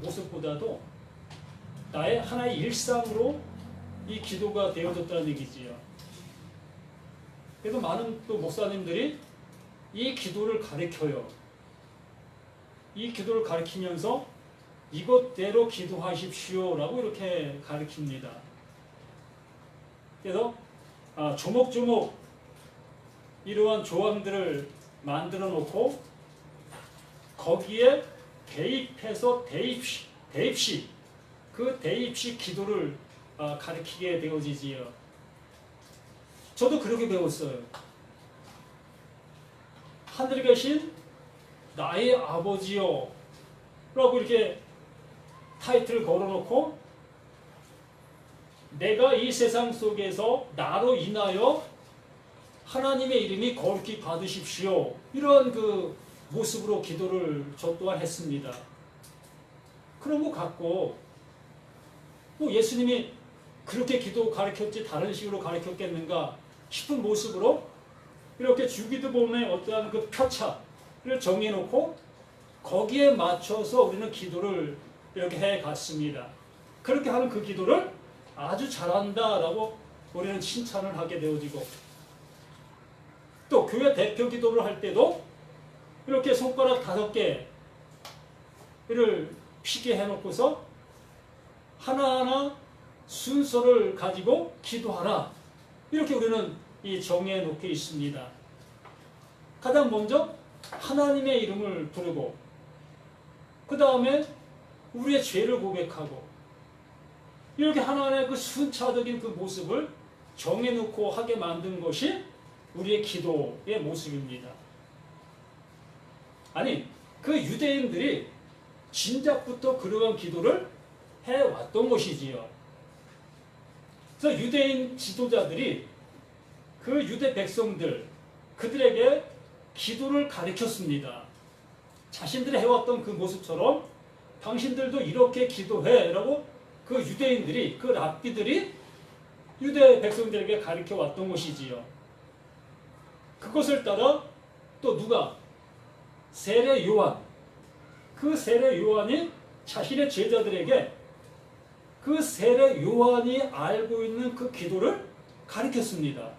모습보다도 나의 하나의 일상으로 이 기도가 되어졌다는 얘기지요. 그래서 많은 또 목사님들이 이 기도를 가르쳐요. 이 기도를 가르치면서 이것대로 기도하십시오라고 이렇게 가르칩니다. 그래서 조목조목 이러한 조항들을 만들어 놓고 거기에 대입해서 대입식 그 대입식 기도를 가르치게 되어지지요. 저도 그렇게 배웠어요. 하늘에 계신 나의 아버지요 라고 이렇게 타이틀을 걸어놓고 내가 이 세상 속에서 나로 인하여 하나님의 이름이 거룩히 받으십시오. 이런 그 모습으로 기도를 저 또한 했습니다. 그런 거 갖고 뭐 예수님이 그렇게 기도 가르쳤지 다른 식으로 가르쳤겠는가 싶은 모습으로 이렇게 주기도문의 어떠한 그 표차를 정해놓고 거기에 맞춰서 우리는 기도를 이렇게 해갔습니다. 그렇게 하는 그 기도를 아주 잘한다라고 우리는 칭찬을 하게 되어지고 또 교회 대표 기도를 할 때도 이렇게 손가락 5개를 피게 해놓고서 하나하나 순서를 가지고 기도하라. 이렇게 우리는 정해 놓게 있습니다. 가장 먼저 하나님의 이름을 부르고 그 다음에 우리의 죄를 고백하고 이렇게 하나님의 그 순차적인 그 모습을 정해 놓고 하게 만든 것이 우리의 기도의 모습입니다. 아니 그 유대인들이 진작부터 그러한 기도를 해왔던 것이지요. 그래서 유대인 지도자들이 그 유대 백성들 그들에게 기도를 가르쳤습니다. 자신들이 해왔던 그 모습처럼 당신들도 이렇게 기도해 라고 그 유대인들이 그 랍비들이 유대 백성들에게 가르쳐 왔던 것이지요. 그것을 따라 또 누가? 세례 요한. 그 세례 요한이 자신의 제자들에게 그 세례 요한이 알고 있는 그 기도를 가르쳤습니다.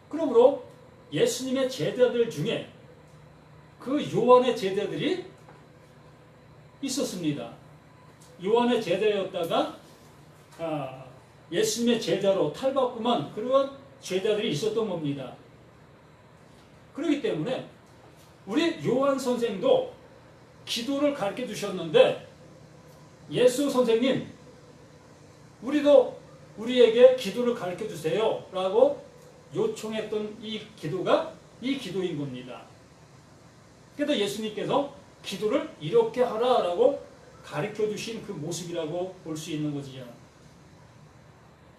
그러므로 예수님의 제자들 중에 그 요한의 제자들이 있었습니다. 요한의 제자였다가 예수님의 제자로 탈바꿈한 그런 제자들이 있었던 겁니다. 그렇기 때문에 우리 요한 선생도 기도를 가르쳐 주셨는데 예수 선생님 우리도 우리에게 기도를 가르쳐 주세요 라고 요청했던 이 기도가 이 기도인 겁니다. 그래서 예수님께서 기도를 이렇게 하라라고 가르쳐 주신 그 모습이라고 볼 수 있는 거지요.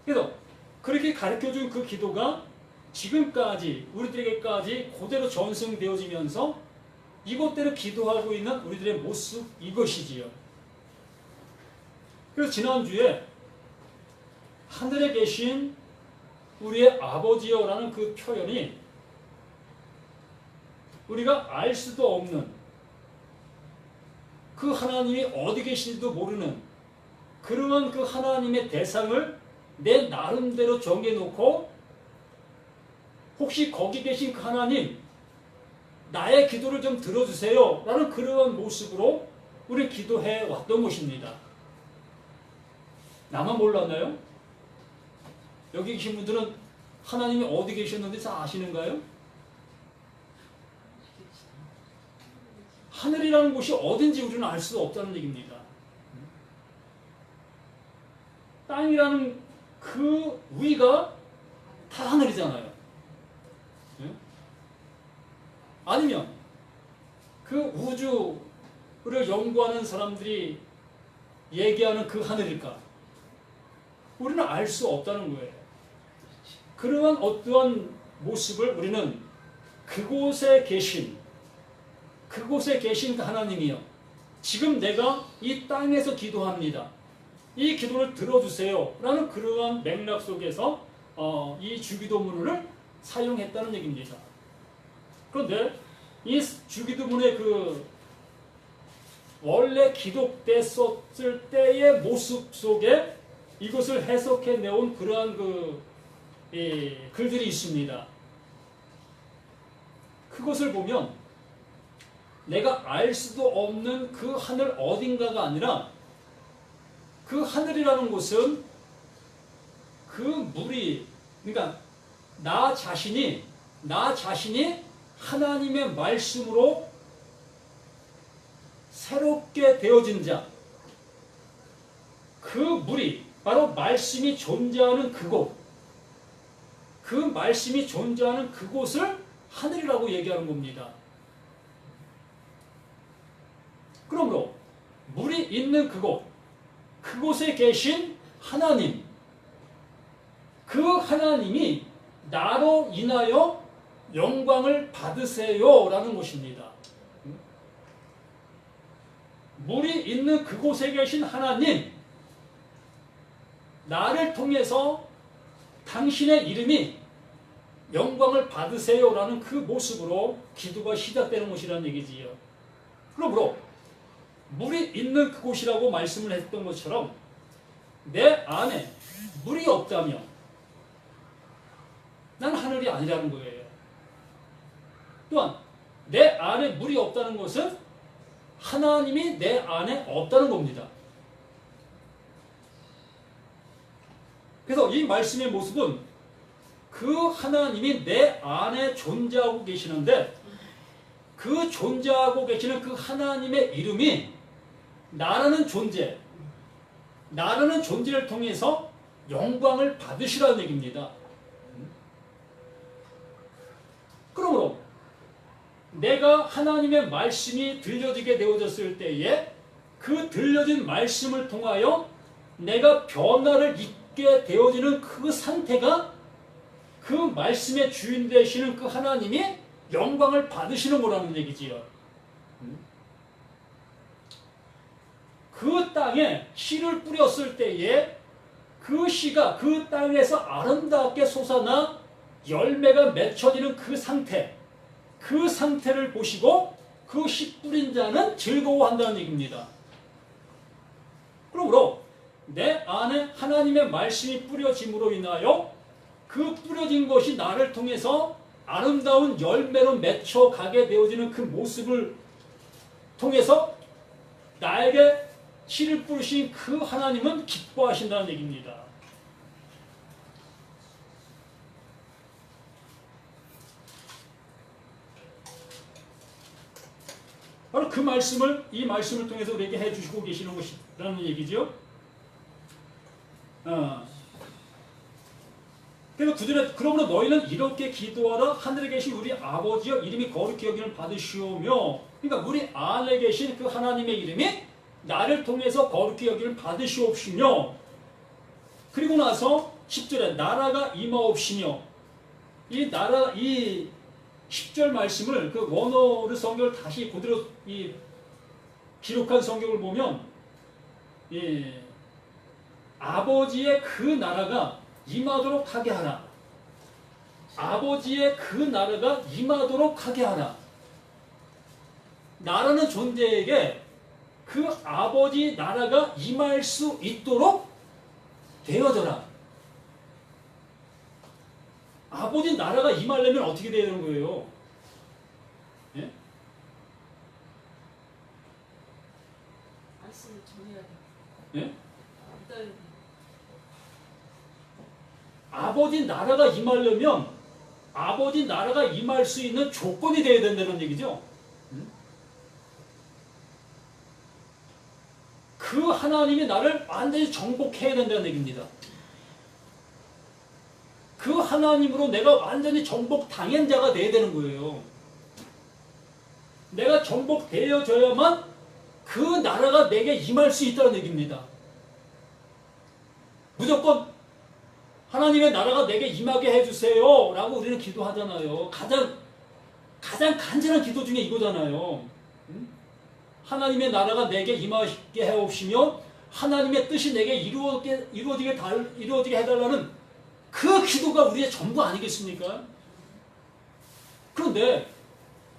그래서 그렇게 가르쳐 준 그 기도가 지금까지 우리들에게까지 그대로 전승되어지면서 이것대로 기도하고 있는 우리들의 모습 이것이지요. 그래서 지난주에 하늘에 계신 우리의 아버지여라는 그 표현이 우리가 알 수도 없는 그 하나님이 어디 계신지도 모르는 그러한 그 하나님의 대상을 내 나름대로 정해놓고 혹시 거기 계신 그 하나님 나의 기도를 좀 들어주세요 라는 그러한 모습으로 우리 기도해 왔던 것입니다. 나만 몰랐나요? 여기 계신 분들은 하나님이 어디 계셨는지 다 아시는가요? 하늘이라는 곳이 어딘지 우리는 알 수 없다는 얘기입니다. 땅이라는 그 위가 다 하늘이잖아요. 아니면 그 우주를 연구하는 사람들이 얘기하는 그 하늘일까? 우리는 알 수 없다는 거예요. 그러한 어떠한 모습을 우리는 그곳에 계신 그 하나님이요. 지금 내가 이 땅에서 기도합니다. 이 기도를 들어주세요. 라는 그러한 맥락 속에서 이 주기도문을 사용했다는 얘기입니다. 그런데 이 주기도문의 그 원래 기록됐었을 때의 모습 속에 이것을 해석해 내온 그러한 글들이 있습니다. 그것을 보면 내가 알 수도 없는 그 하늘 어딘가가 아니라 그 하늘이라는 곳은 그 물이, 그러니까 나 자신이 하나님의 말씀으로 새롭게 되어진 자, 그 물이 바로 말씀이 존재하는 그곳, 그 말씀이 존재하는 그곳을 하늘이라고 얘기하는 겁니다. 그러므로 물이 있는 그곳에 계신 하나님, 그 하나님이 나로 인하여 영광을 받으세요 라는 것입니다. 물이 있는 그곳에 계신 하나님, 나를 통해서 당신의 이름이 영광을 받으세요 라는 그 모습으로 기도가 시작되는 것이라는 얘기지요. 그러므로 물이 있는 그곳이라고 말씀을 했던 것처럼 내 안에 물이 없다면 난 하늘이 아니라는 거예요. 또한 내 안에 물이 없다는 것은 하나님이 내 안에 없다는 겁니다. 그래서 이 말씀의 모습은 그 하나님이 내 안에 존재하고 계시는데 그 존재하고 계시는 그 하나님의 이름이 나라는 존재를 통해서 영광을 받으시라는 얘기입니다. 그러므로 내가 하나님의 말씀이 들려지게 되어졌을 때에 그 들려진 말씀을 통하여 내가 변화를 있게 되어지는 그 상태가 그 말씀의 주인 되시는 그 하나님이 영광을 받으시는 거라는 얘기지요. 그 땅에 씨를 뿌렸을 때에 그 씨가 그 땅에서 아름답게 솟아나 열매가 맺혀지는 그 상태를 보시고 그 씨 뿌린 자는 즐거워한다는 얘기입니다. 그러므로 내 안에 하나님의 말씀이 뿌려짐으로 인하여 그 뿌려진 것이 나를 통해서 아름다운 열매로 맺혀가게 되어지는 그 모습을 통해서 나에게 씨를 뿌리신 그 하나님은 기뻐하신다는 얘기입니다. 바로 그 말씀을 이 말씀을 통해서 우리에게 해주시고 계시는 것이라는 얘기죠. 그래서 구절에 그러므로 너희는 이렇게 기도하라. 하늘에 계신 우리 아버지여 이름이 거룩히 여김을 받으시오며, 그러니까 우리 안에 계신 그 하나님의 이름이 나를 통해서 거룩히 여김을 받으시옵시며, 그리고 나서 10절에 나라가 임하옵시며, 이 10절 말씀을 그 원어를 성경을 다시 그대로 기록한 성경을 보면 아버지의 그 나라가 임하도록 하게 하라. 아버지의 그 나라가 임하도록 하게 하라. 나라는 존재에게 그 아버지 나라가 임할 수 있도록 되어져라. 아버지 나라가 임하려면 어떻게 돼야 되는 거예요? 예? 말씀을 전해야 돼. 예? 믿어야 돼. 아버지 나라가 임하려면 아버지 나라가 임할 수 있는 조건이 돼야 된다는 얘기죠. 그 하나님이 나를 완전히 정복해야 된다는 얘기입니다. 그 하나님으로 내가 완전히 정복당한 자가 돼야 되는 거예요. 내가 정복되어져야만 그 나라가 내게 임할 수 있다는 얘기입니다. 무조건 하나님의 나라가 내게 임하게 해주세요 라고 우리는 기도하잖아요. 가장 간절한 기도 중에 이거잖아요. 하나님의 나라가 내게 임하게 해옵시며 하나님의 뜻이 내게 이루어지게 해달라는 그 기도가 우리의 전부 아니겠습니까? 그런데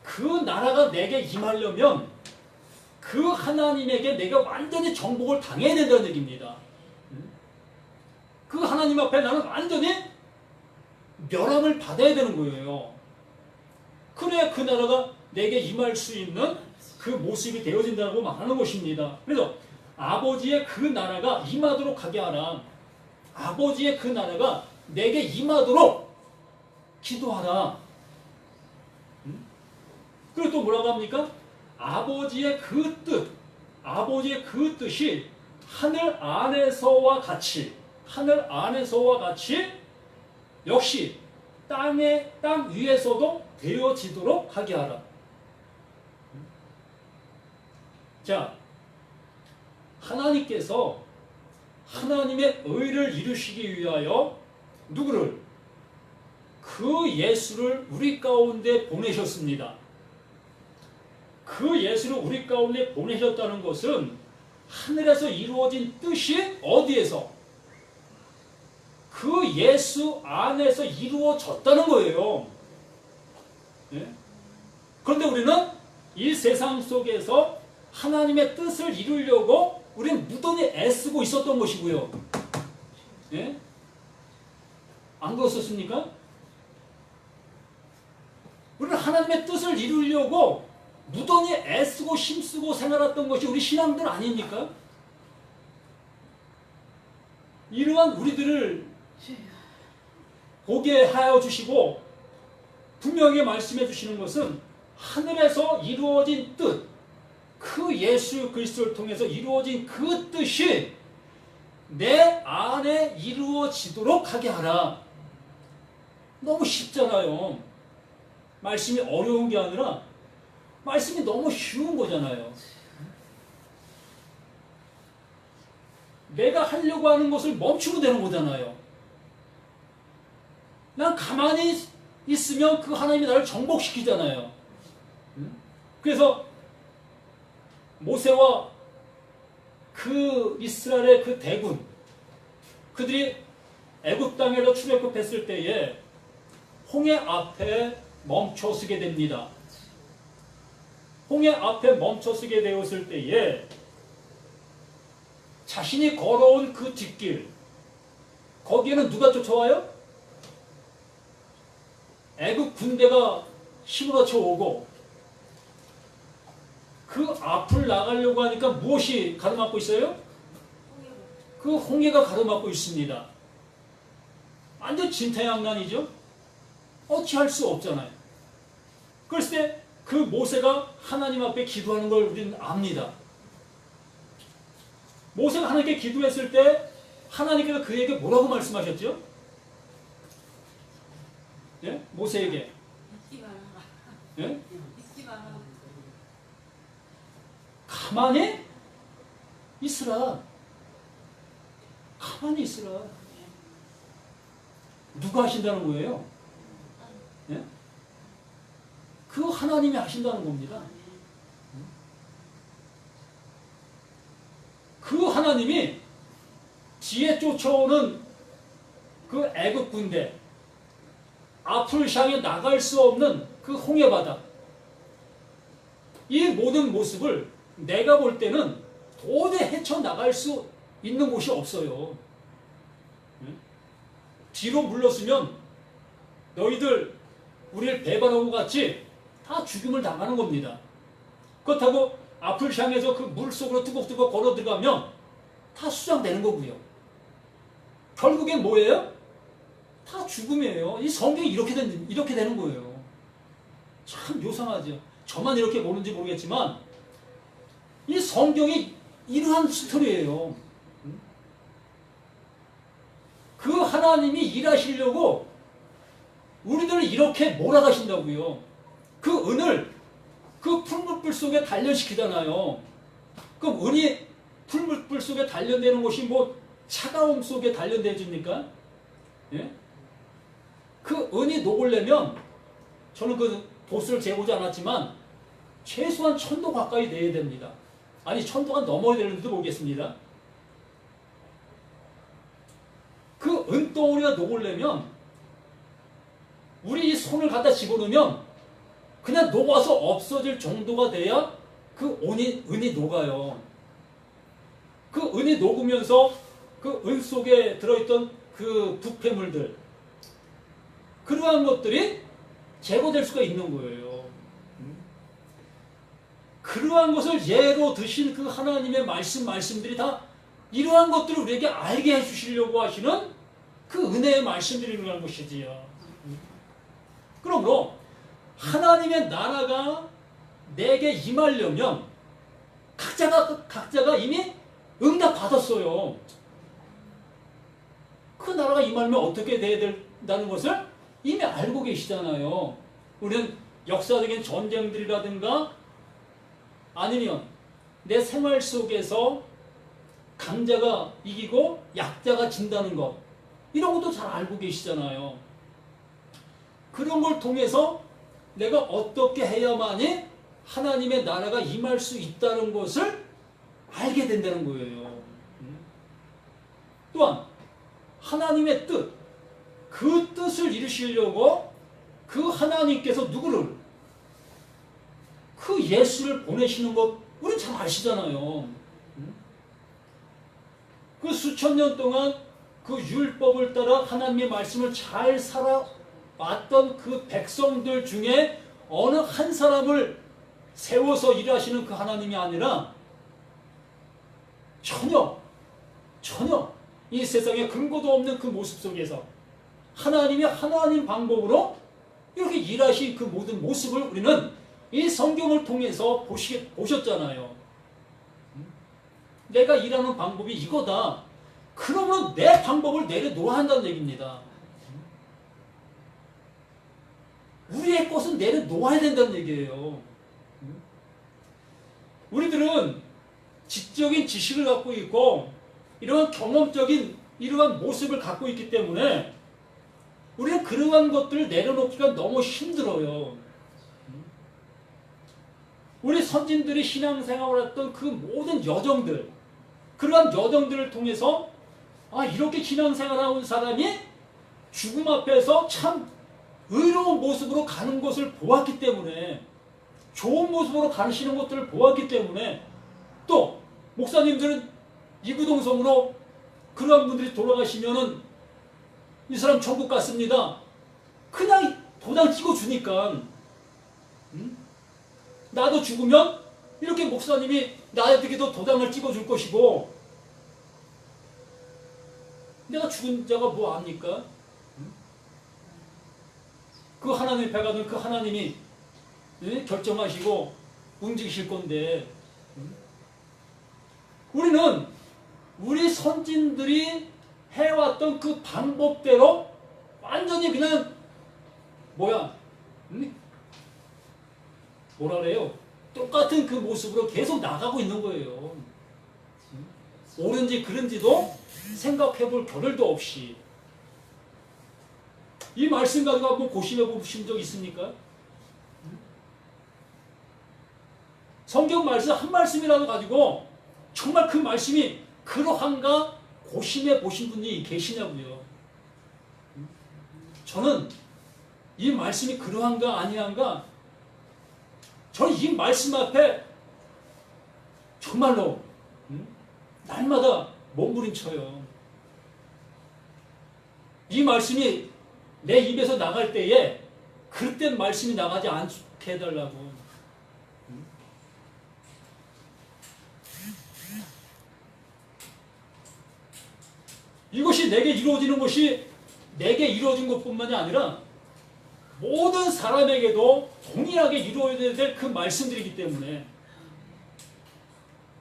그 나라가 내게 임하려면 그 하나님에게 내가 완전히 정복을 당해야 된다는 얘기입니다. 그 하나님 앞에 나는 완전히 멸함을 받아야 되는 거예요. 그래야 그 나라가 내게 임할 수 있는 그 모습이 되어진다고 말하는 것입니다. 그래서 아버지의 그 나라가 임하도록 하게 하라. 아버지의 그 나라가 내게 임하도록 기도하라. 그리고 또 뭐라고 합니까? 아버지의 그 뜻, 아버지의 그 뜻이 하늘 안에서와 같이 역시 땅 위에서도 되어지도록 하게 하라. 자, 하나님께서 하나님의 의를 이루시기 위하여 누구를? 그 예수를 우리 가운데 보내셨습니다. 그 예수를 우리 가운데 보내셨다는 것은 하늘에서 이루어진 뜻이 어디에서? 그 예수 안에서 이루어졌다는 거예요. 네? 그런데 우리는 이 세상 속에서 하나님의 뜻을 이루려고 우리는 무던히 애쓰고 있었던 것이고요. 네? 안 그렇습니까? 우리는 하나님의 뜻을 이루려고 무던히 애쓰고 힘쓰고 생활했던 것이 우리 신앙들 아닙니까? 이러한 우리들을 보게 하여 주시고 분명히 말씀해 주시는 것은 하늘에서 이루어진 뜻, 그 예수 그리스도를 통해서 이루어진 그 뜻이 내 안에 이루어지도록 하게 하라. 너무 쉽잖아요. 말씀이 어려운 게 아니라 말씀이 너무 쉬운 거잖아요. 내가 하려고 하는 것을 멈추면 되는 거잖아요. 난 가만히 있으면 그 하나님이 나를 정복시키잖아요. 그래서 모세와 그 이스라엘의 그 대군, 그들이 애굽 땅에서 출애굽했을 때에 홍해 앞에 멈춰서게 됩니다. 홍해 앞에 멈춰서게 되었을 때에 자신이 걸어온 그 뒷길, 거기에는 누가 쫓아와요? 애굽 군대가 휘몰아쳐 오고 그 앞을 나가려고 하니까 무엇이 가로막고 있어요? 그 홍해가 가로막고 있습니다. 완전 진퇴양난이죠. 어찌할 수 없잖아요. 그랬을 때 그 모세가 하나님 앞에 기도하는 걸 우리는 압니다. 모세가 하나님께 기도했을 때 하나님께서 그에게 뭐라고 말씀하셨죠? 예? 모세에게. 잊지 마라. 예? 잊지 마라. 가만히 있으라. 가만히 있으라. 누가 하신다는 거예요? 예? 그 하나님이 하신다는 겁니다. 그 하나님이 뒤에 쫓아오는 그 애굽 군대, 앞을 향해 나갈 수 없는 그 홍해바다, 이 모든 모습을 내가 볼 때는 도저히 헤쳐나갈 수 있는 곳이 없어요. 뒤로 물러서면 너희들 우리를 배반하고 같이 다 죽임을 당하는 겁니다. 그렇다고 앞을 향해서 그 물속으로 뚜벅뚜벅 걸어 들어가면 다 수장되는 거고요. 결국엔 뭐예요? 다 죽음이에요. 이 성경이 이렇게 되는 거예요. 참 요상하죠. 저만 이렇게 보는지 모르겠지만 이 성경이 이러한 스토리예요. 그 하나님이 일하시려고 우리들을 이렇게 몰아가신다고요. 그 은을 그 풀무불 속에 단련시키잖아요. 그럼 은이 풀무불 속에 단련되는 것이 뭐 차가움 속에 단련되어집니까? 예? 그 은이 녹으려면 저는 그 도수를 재보지 않았지만 최소한 1000도 가까이 돼야 됩니다. 아니 1000도가 넘어야 되는지도 모르겠습니다. 그 은덩어리가 녹으려면 우리 이 손을 갖다 집어넣으면 그냥 녹아서 없어질 정도가 돼야 그 은이 녹아요. 그 은이 녹으면서 그 은 속에 들어있던 그 부패물들, 그러한 것들이 제거될 수가 있는 거예요. 그러한 것을 예로 드신 그 하나님의 말씀들이 다 이러한 것들을 우리에게 알게 해주시려고 하시는 그 은혜의 말씀들이라는 것이지요. 그러므로 하나님의 나라가 내게 임하려면 각자가 이미 응답 받았어요. 그 나라가 임하려면 어떻게 돼야 된다는 것을 이미 알고 계시잖아요. 우리는 역사적인 전쟁들이라든가 아니면 내 생활 속에서 강자가 이기고 약자가 진다는 것, 이런 것도 잘 알고 계시잖아요. 그런 걸 통해서 내가 어떻게 해야만이 하나님의 나라가 임할 수 있다는 것을 알게 된다는 거예요. 또한 하나님의 뜻, 그 뜻을 이루시려고 그 하나님께서 누구를, 그 예수를 보내시는 것 우리는 잘 아시잖아요. 그 수천 년 동안 그 율법을 따라 하나님의 말씀을 잘 살아왔던 그 백성들 중에 어느 한 사람을 세워서 일하시는 그 하나님이 아니라 전혀 이 세상에 근거도 없는 그 모습 속에서 하나님이 하나님 방법으로 이렇게 일하신 그 모든 모습을 우리는 이 성경을 통해서 보셨잖아요. 내가 일하는 방법이 이거다. 그러면 내 방법을 내려놓아야 한다는 얘기입니다. 우리의 것은 내려놓아야 된다는 얘기예요. 우리들은 지적인 지식을 갖고 있고 이러한 경험적인 이러한 모습을 갖고 있기 때문에 우리는 그러한 것들을 내려놓기가 너무 힘들어요. 우리 선진들이 신앙생활을 했던 그 모든 여정들, 그러한 여정들을 통해서 이렇게 신앙생활하는 사람이 죽음 앞에서 참 의로운 모습으로 가는 것을 보았기 때문에, 좋은 모습으로 가시는 것들을 보았기 때문에, 또 목사님들은 이구동성으로 그러한 분들이 돌아가시면은 이 사람 천국 갔습니다. 그냥 도장 찍어주니까, 나도 죽으면 이렇게 목사님이 나에게도 도장을 찍어줄 것이고, 내가 죽은 자가 뭐 압니까? 그 하나님의 배가 된 그 하나님이 결정하시고 움직이실 건데, 우리는 우리 선진들이 해왔던 그 방법대로 완전히 그냥 뭐라 그래요? 똑같은 그 모습으로 계속 나가고 있는 거예요. 옳은지 그른지도 생각해 볼 겨를도 없이. 이 말씀 가지고 한번 고심해 보신 적 있습니까? 성경 말씀 한 말씀이라도 가지고 정말 그 말씀이 그러한가 고심해 보신 분이 계시냐고요. 저는 이 말씀이 그러한가 아니한가, 저는 이 말씀 앞에 정말로 날마다 몸부림쳐요. 이 말씀이 내 입에서 나갈 때에 그릇된 말씀이 나가지 않게 해달라고. 이것이 내게 이루어지는 것이 내게 이루어진 것뿐만이 아니라 모든 사람에게도 동일하게 이루어져야 될 그 말씀들이기 때문에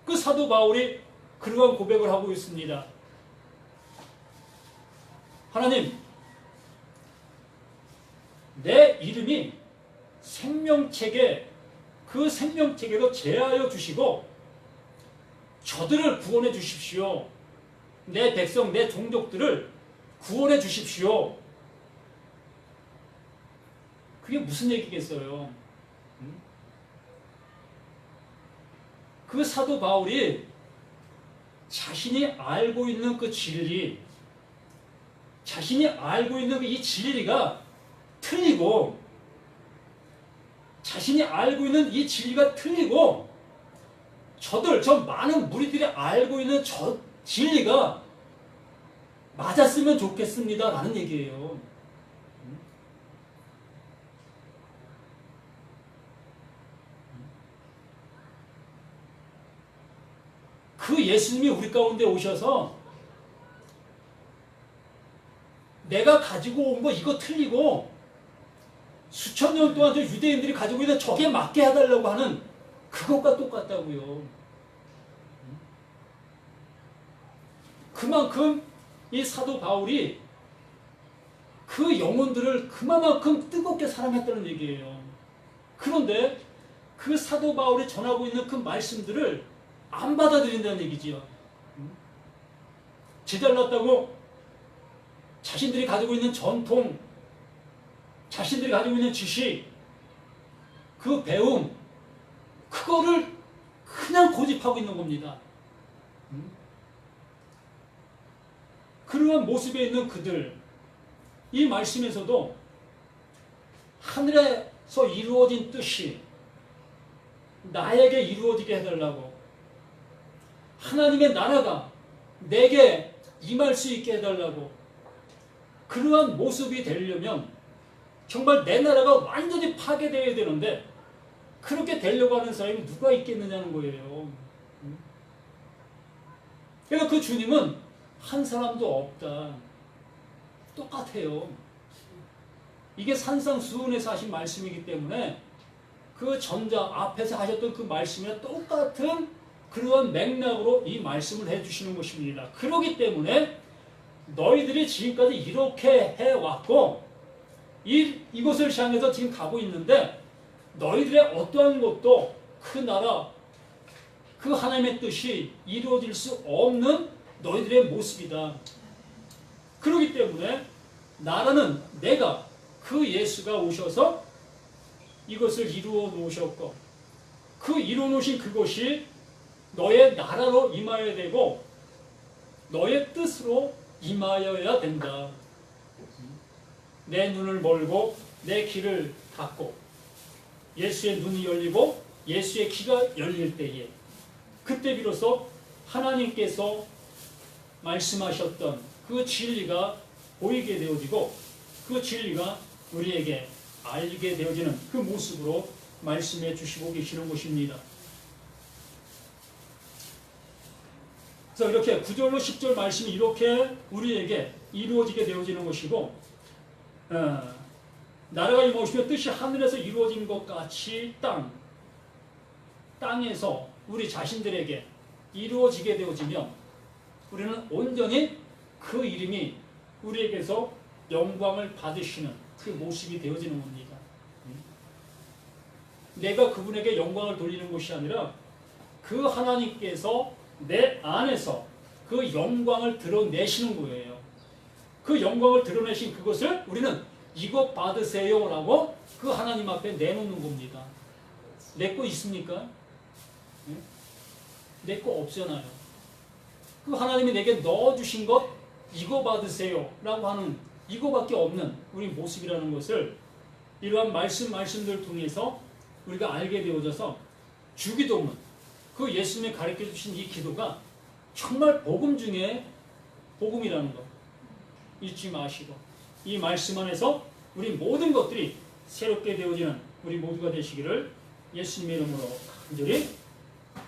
그 사도 바울이 그러한 고백을 하고 있습니다. 하나님, 내 이름이 생명책에, 그 생명책에도 제하여 주시고 저들을 구원해 주십시오. 내 백성, 내 종족들을 구원해 주십시오. 그게 무슨 얘기겠어요? 그 사도 바울이 자신이 알고 있는 그 진리, 자신이 알고 있는 이 진리가 틀리고, 자신이 알고 있는 이 진리가 틀리고 저 많은 무리들이 알고 있는 저 진리가 맞았으면 좋겠습니다. 라는 얘기예요. 그 예수님이 우리 가운데 오셔서 내가 가지고 온 거 이거 틀리고 수천 년 동안 저 유대인들이 가지고 있는 저게 맞게 해달라고 하는 그것과 똑같다고요. 그만큼 이 사도 바울이 그 영혼들을 그만큼 뜨겁게 사랑했다는 얘기예요. 그런데 그 사도 바울이 전하고 있는 그 말씀들을 안 받아들인다는 얘기지요. 지달랐다고 자신들이 가지고 있는 전통, 자신들이 가지고 있는 지식, 그 배움, 그거를 그냥 고집하고 있는 겁니다. 그러한 모습에 있는 그들, 이 말씀에서도 하늘에서 이루어진 뜻이 나에게 이루어지게 해달라고, 하나님의 나라가 내게 임할 수 있게 해달라고, 그러한 모습이 되려면 정말 내 나라가 완전히 파괴되어야 되는데 그렇게 되려고 하는 사람이 누가 있겠느냐는 거예요. 그래서 그 주님은 한 사람도 없다. 똑같아요. 이게 산상수훈에서 하신 말씀이기 때문에 그 전자 앞에서 하셨던 그 말씀이랑 똑같은 그러한 맥락으로 이 말씀을 해주시는 것입니다. 그렇기 때문에 너희들이 지금까지 이렇게 해왔고 이것을 향해서 지금 가고 있는데 너희들의 어떠한 것도 그 나라, 그 하나님의 뜻이 이루어질 수 없는 너희들의 모습이다. 그렇기 때문에 나라는 내가 그 예수가 오셔서 이것을 이루어 놓으셨고 그 이루어 놓으신 그것이 너의 나라로 임하여야 되고 너의 뜻으로 임하여야 된다. 내 눈을 멀고 내 귀를 닫고 예수의 눈이 열리고 예수의 귀가 열릴 때에 그때 비로소 하나님께서 말씀하셨던 그 진리가 보이게 되어지고 그 진리가 우리에게 알게 되어지는 그 모습으로 말씀해 주시고 계시는 것입니다. 그래서 이렇게 9절로 10절 말씀이 이렇게 우리에게 이루어지게 되어지는 것이고 나라가 임하시며 뜻이 하늘에서 이루어진 것 같이 땅에서 우리 자신들에게 이루어지게 되어지면 우리는 온전히 그 이름이 우리에게서 영광을 받으시는 그 모습이 되어지는 겁니다. 내가 그분에게 영광을 돌리는 것이 아니라 그 하나님께서 내 안에서 그 영광을 드러내시는 거예요. 그 영광을 드러내신 그것을 우리는 이것 받으세요라고 그 하나님 앞에 내놓는 겁니다. 내 거 있습니까? 내 거 없잖아요. 그 하나님이 내게 넣어주신 것 이거 받으세요라고 하는 이거밖에 없는 우리 모습이라는 것을 이러한 말씀들 통해서 우리가 알게 되어져서 주기도문, 그 예수님이 가르쳐 주신 이 기도가 정말 복음 중에 복음이라는 거 잊지 마시고 이 말씀 안에서 우리 모든 것들이 새롭게 되어지는 우리 모두가 되시기를 예수님의 이름으로 간절히